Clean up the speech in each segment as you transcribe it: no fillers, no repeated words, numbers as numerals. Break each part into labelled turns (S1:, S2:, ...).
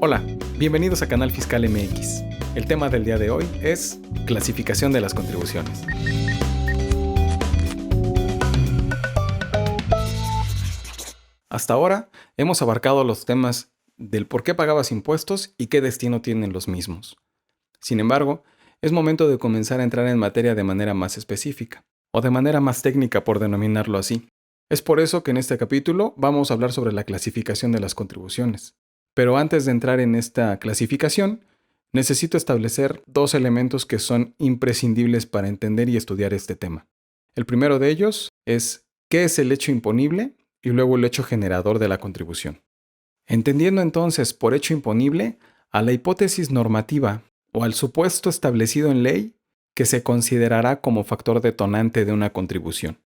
S1: Hola, bienvenidos a Canal Fiscal MX. El tema del día de hoy es clasificación de las contribuciones. Hasta ahora hemos abarcado los temas del por qué pagabas impuestos y qué destino tienen los mismos. Sin embargo, es momento de comenzar a entrar en materia de manera más específica, o de manera más técnica por denominarlo así. Es por eso que en este capítulo vamos a hablar sobre la clasificación de las contribuciones. Pero antes de entrar en esta clasificación, necesito establecer dos elementos que son imprescindibles para entender y estudiar este tema. El primero de ellos es qué es el hecho imponible y luego el hecho generador de la contribución. Entendiendo entonces por hecho imponible a la hipótesis normativa o al supuesto establecido en ley que se considerará como factor detonante de una contribución.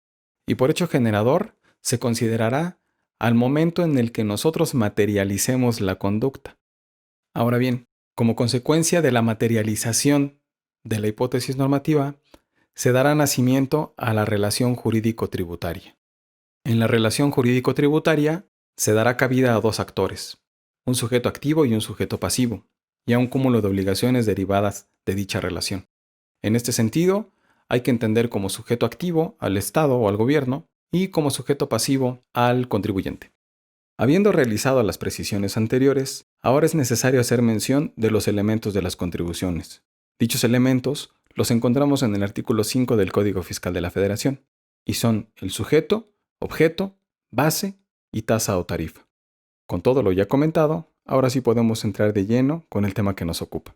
S1: Y por hecho generador se considerará al momento en el que nosotros materialicemos la conducta. Ahora bien, como consecuencia de la materialización de la hipótesis normativa, se dará nacimiento a la relación jurídico-tributaria. En la relación jurídico-tributaria se dará cabida a dos actores, un sujeto activo y un sujeto pasivo, y a un cúmulo de obligaciones derivadas de dicha relación. En este sentido, hay que entender como sujeto activo al Estado o al gobierno y como sujeto pasivo al contribuyente. Habiendo realizado las precisiones anteriores, ahora es necesario hacer mención de los elementos de las contribuciones. Dichos elementos los encontramos en el artículo 5 del Código Fiscal de la Federación, y son el sujeto, objeto, base y tasa o tarifa. Con todo lo ya comentado, ahora sí podemos entrar de lleno con el tema que nos ocupa.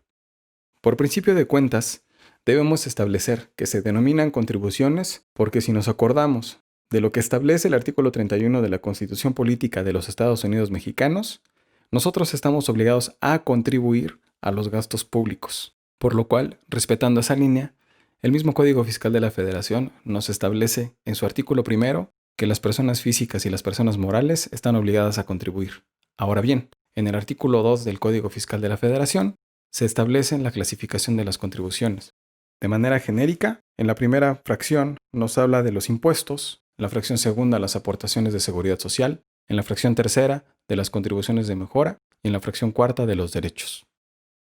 S1: Por principio de cuentas, debemos establecer que se denominan contribuciones porque si nos acordamos de lo que establece el artículo 31 de la Constitución Política de los Estados Unidos Mexicanos, nosotros estamos obligados a contribuir a los gastos públicos. Por lo cual, respetando esa línea, el mismo Código Fiscal de la Federación nos establece en su artículo primero que las personas físicas y las personas morales están obligadas a contribuir. Ahora bien, en el artículo 2 del Código Fiscal de la Federación se establece la clasificación de las contribuciones. De manera genérica, en la primera fracción nos habla de los impuestos, en la fracción segunda las aportaciones de seguridad social, en la fracción tercera de las contribuciones de mejora y en la fracción cuarta de los derechos.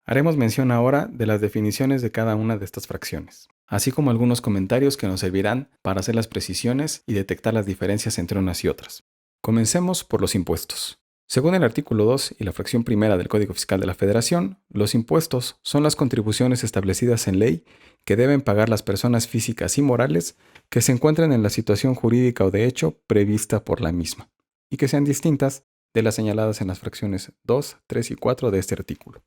S1: Haremos mención ahora de las definiciones de cada una de estas fracciones, así como algunos comentarios que nos servirán para hacer las precisiones y detectar las diferencias entre unas y otras. Comencemos por los impuestos. Según el artículo 2 y la fracción primera del Código Fiscal de la Federación, los impuestos son las contribuciones establecidas en ley que deben pagar las personas físicas y morales que se encuentren en la situación jurídica o de hecho prevista por la misma, y que sean distintas de las señaladas en las fracciones 2, 3 y 4 de este artículo.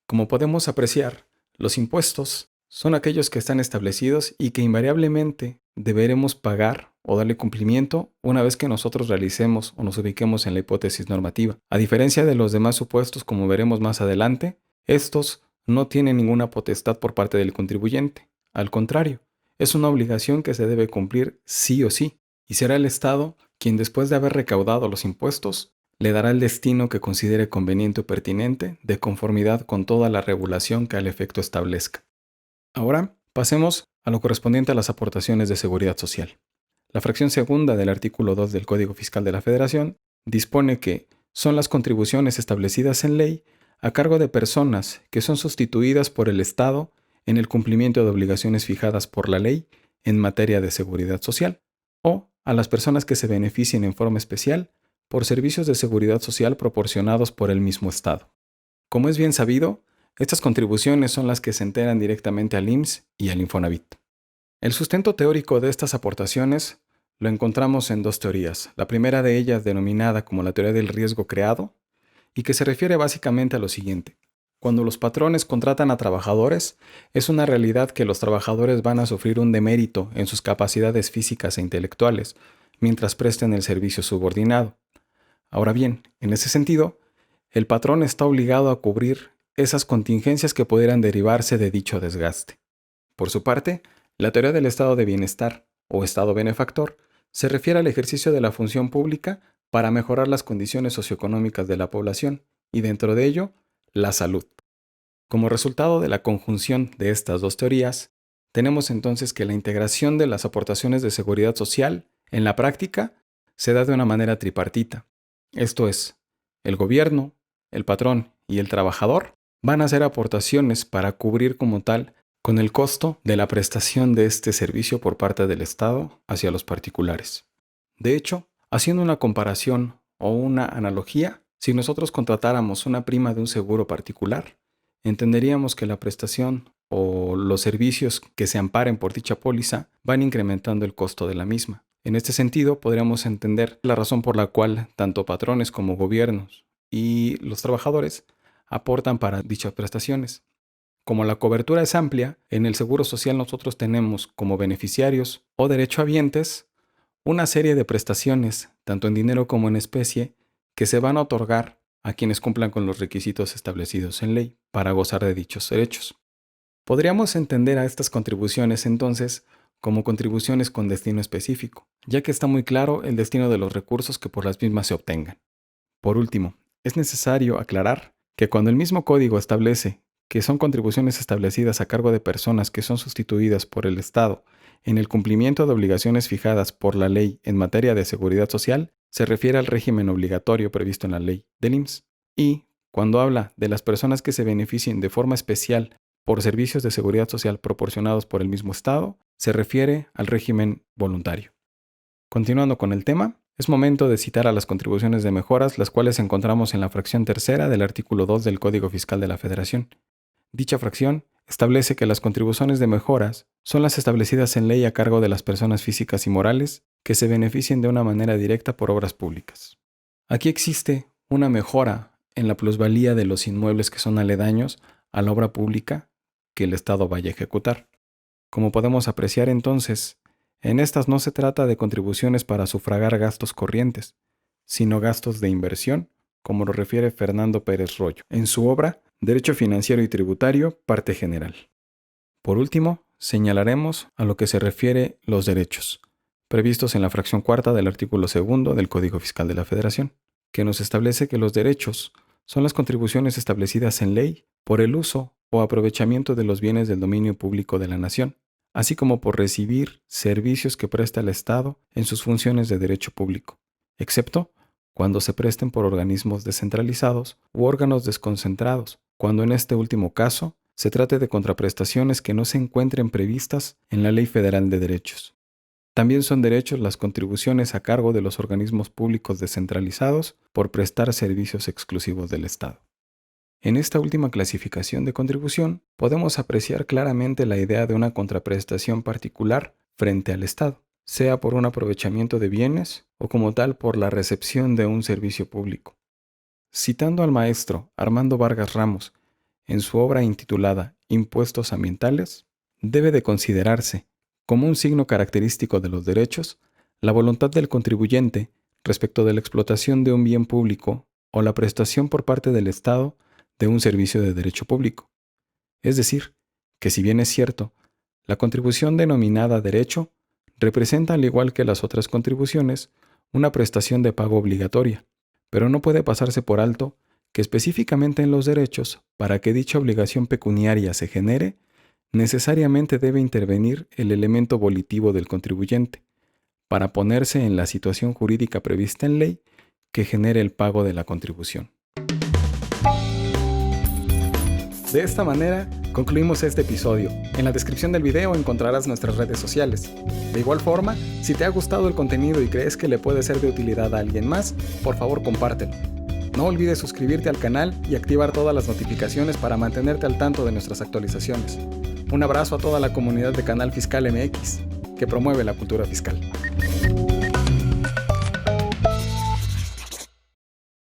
S1: Como podemos apreciar, los impuestos son aquellos que están establecidos y que invariablemente deberemos pagar o darle cumplimiento una vez que nosotros realicemos o nos ubiquemos en la hipótesis normativa. A diferencia de los demás supuestos, como veremos más adelante, estos no tienen ninguna potestad por parte del contribuyente. Al contrario, es una obligación que se debe cumplir sí o sí, y será el Estado quien, después de haber recaudado los impuestos, le dará el destino que considere conveniente o pertinente de conformidad con toda la regulación que al efecto establezca. Ahora, pasemos a lo correspondiente a las aportaciones de seguridad social. La fracción segunda del artículo 2 del Código Fiscal de la Federación dispone que son las contribuciones establecidas en ley a cargo de personas que son sustituidas por el Estado en el cumplimiento de obligaciones fijadas por la ley en materia de seguridad social, o a las personas que se beneficien en forma especial por servicios de seguridad social proporcionados por el mismo Estado. Como es bien sabido, estas contribuciones son las que se enteran directamente al IMSS y al Infonavit. El sustento teórico de estas aportaciones lo encontramos en dos teorías. La primera de ellas, denominada como la teoría del riesgo creado, y que se refiere básicamente a lo siguiente. Cuando los patrones contratan a trabajadores, es una realidad que los trabajadores van a sufrir un demérito en sus capacidades físicas e intelectuales mientras presten el servicio subordinado. Ahora bien, en ese sentido, el patrón está obligado a cubrir esas contingencias que pudieran derivarse de dicho desgaste. Por su parte, la teoría del estado de bienestar, o estado benefactor, se refiere al ejercicio de la función pública para mejorar las condiciones socioeconómicas de la población, y dentro de ello, la salud. Como resultado de la conjunción de estas dos teorías, tenemos entonces que la integración de las aportaciones de seguridad social, en la práctica, se da de una manera tripartita. Esto es, el gobierno, el patrón y el trabajador van a hacer aportaciones para cubrir como tal con el costo de la prestación de este servicio por parte del Estado hacia los particulares. De hecho, haciendo una comparación o una analogía, si nosotros contratáramos una prima de un seguro particular, entenderíamos que la prestación o los servicios que se amparen por dicha póliza van incrementando el costo de la misma. En este sentido, podríamos entender la razón por la cual tanto patrones como gobiernos y los trabajadores aportan para dichas prestaciones. Como la cobertura es amplia, en el Seguro Social nosotros tenemos como beneficiarios o derechohabientes una serie de prestaciones, tanto en dinero como en especie, que se van a otorgar a quienes cumplan con los requisitos establecidos en ley para gozar de dichos derechos. Podríamos entender a estas contribuciones entonces como contribuciones con destino específico, ya que está muy claro el destino de los recursos que por las mismas se obtengan. Por último, es necesario aclarar que cuando el mismo código establece que son contribuciones establecidas a cargo de personas que son sustituidas por el Estado en el cumplimiento de obligaciones fijadas por la ley en materia de seguridad social, se refiere al régimen obligatorio previsto en la ley del IMSS. Y cuando habla de las personas que se beneficien de forma especial por servicios de seguridad social proporcionados por el mismo Estado, se refiere al régimen voluntario. Continuando con el tema, es momento de citar a las contribuciones de mejoras, las cuales encontramos en la fracción tercera del artículo 2 del Código Fiscal de la Federación. Dicha fracción establece que las contribuciones de mejoras son las establecidas en ley a cargo de las personas físicas y morales que se beneficien de una manera directa por obras públicas. Aquí existe una mejora en la plusvalía de los inmuebles que son aledaños a la obra pública que el Estado vaya a ejecutar. Como podemos apreciar entonces, en estas no se trata de contribuciones para sufragar gastos corrientes, sino gastos de inversión, como lo refiere Fernando Pérez Royo en su obra Derecho Financiero y Tributario, parte general. Por último, señalaremos a lo que se refiere los derechos, previstos en la fracción cuarta del artículo 2 del Código Fiscal de la Federación, que nos establece que los derechos son las contribuciones establecidas en ley por el uso o aprovechamiento de los bienes del dominio público de la nación, así como por recibir servicios que presta el Estado en sus funciones de derecho público, excepto cuando se presten por organismos descentralizados u órganos desconcentrados, cuando en este último caso se trate de contraprestaciones que no se encuentren previstas en la Ley Federal de Derechos. También son derechos las contribuciones a cargo de los organismos públicos descentralizados por prestar servicios exclusivos del Estado. En esta última clasificación de contribución podemos apreciar claramente la idea de una contraprestación particular frente al Estado, sea por un aprovechamiento de bienes o como tal por la recepción de un servicio público. Citando al maestro Armando Vargas Ramos en su obra intitulada Impuestos Ambientales, debe de considerarse como un signo característico de los derechos la voluntad del contribuyente respecto de la explotación de un bien público o la prestación por parte del Estado de un servicio de derecho público. Es decir, que si bien es cierto, la contribución denominada derecho representa, al igual que las otras contribuciones, una prestación de pago obligatoria, pero no puede pasarse por alto que específicamente en los derechos, para que dicha obligación pecuniaria se genere, necesariamente debe intervenir el elemento volitivo del contribuyente, para ponerse en la situación jurídica prevista en ley que genere el pago de la contribución. De esta manera, concluimos este episodio. En la descripción del video encontrarás nuestras redes sociales. De igual forma, si te ha gustado el contenido y crees que le puede ser de utilidad a alguien más, por favor compártelo. No olvides suscribirte al canal y activar todas las notificaciones para mantenerte al tanto de nuestras actualizaciones. Un abrazo a toda la comunidad de Canal Fiscal MX, que promueve la cultura fiscal.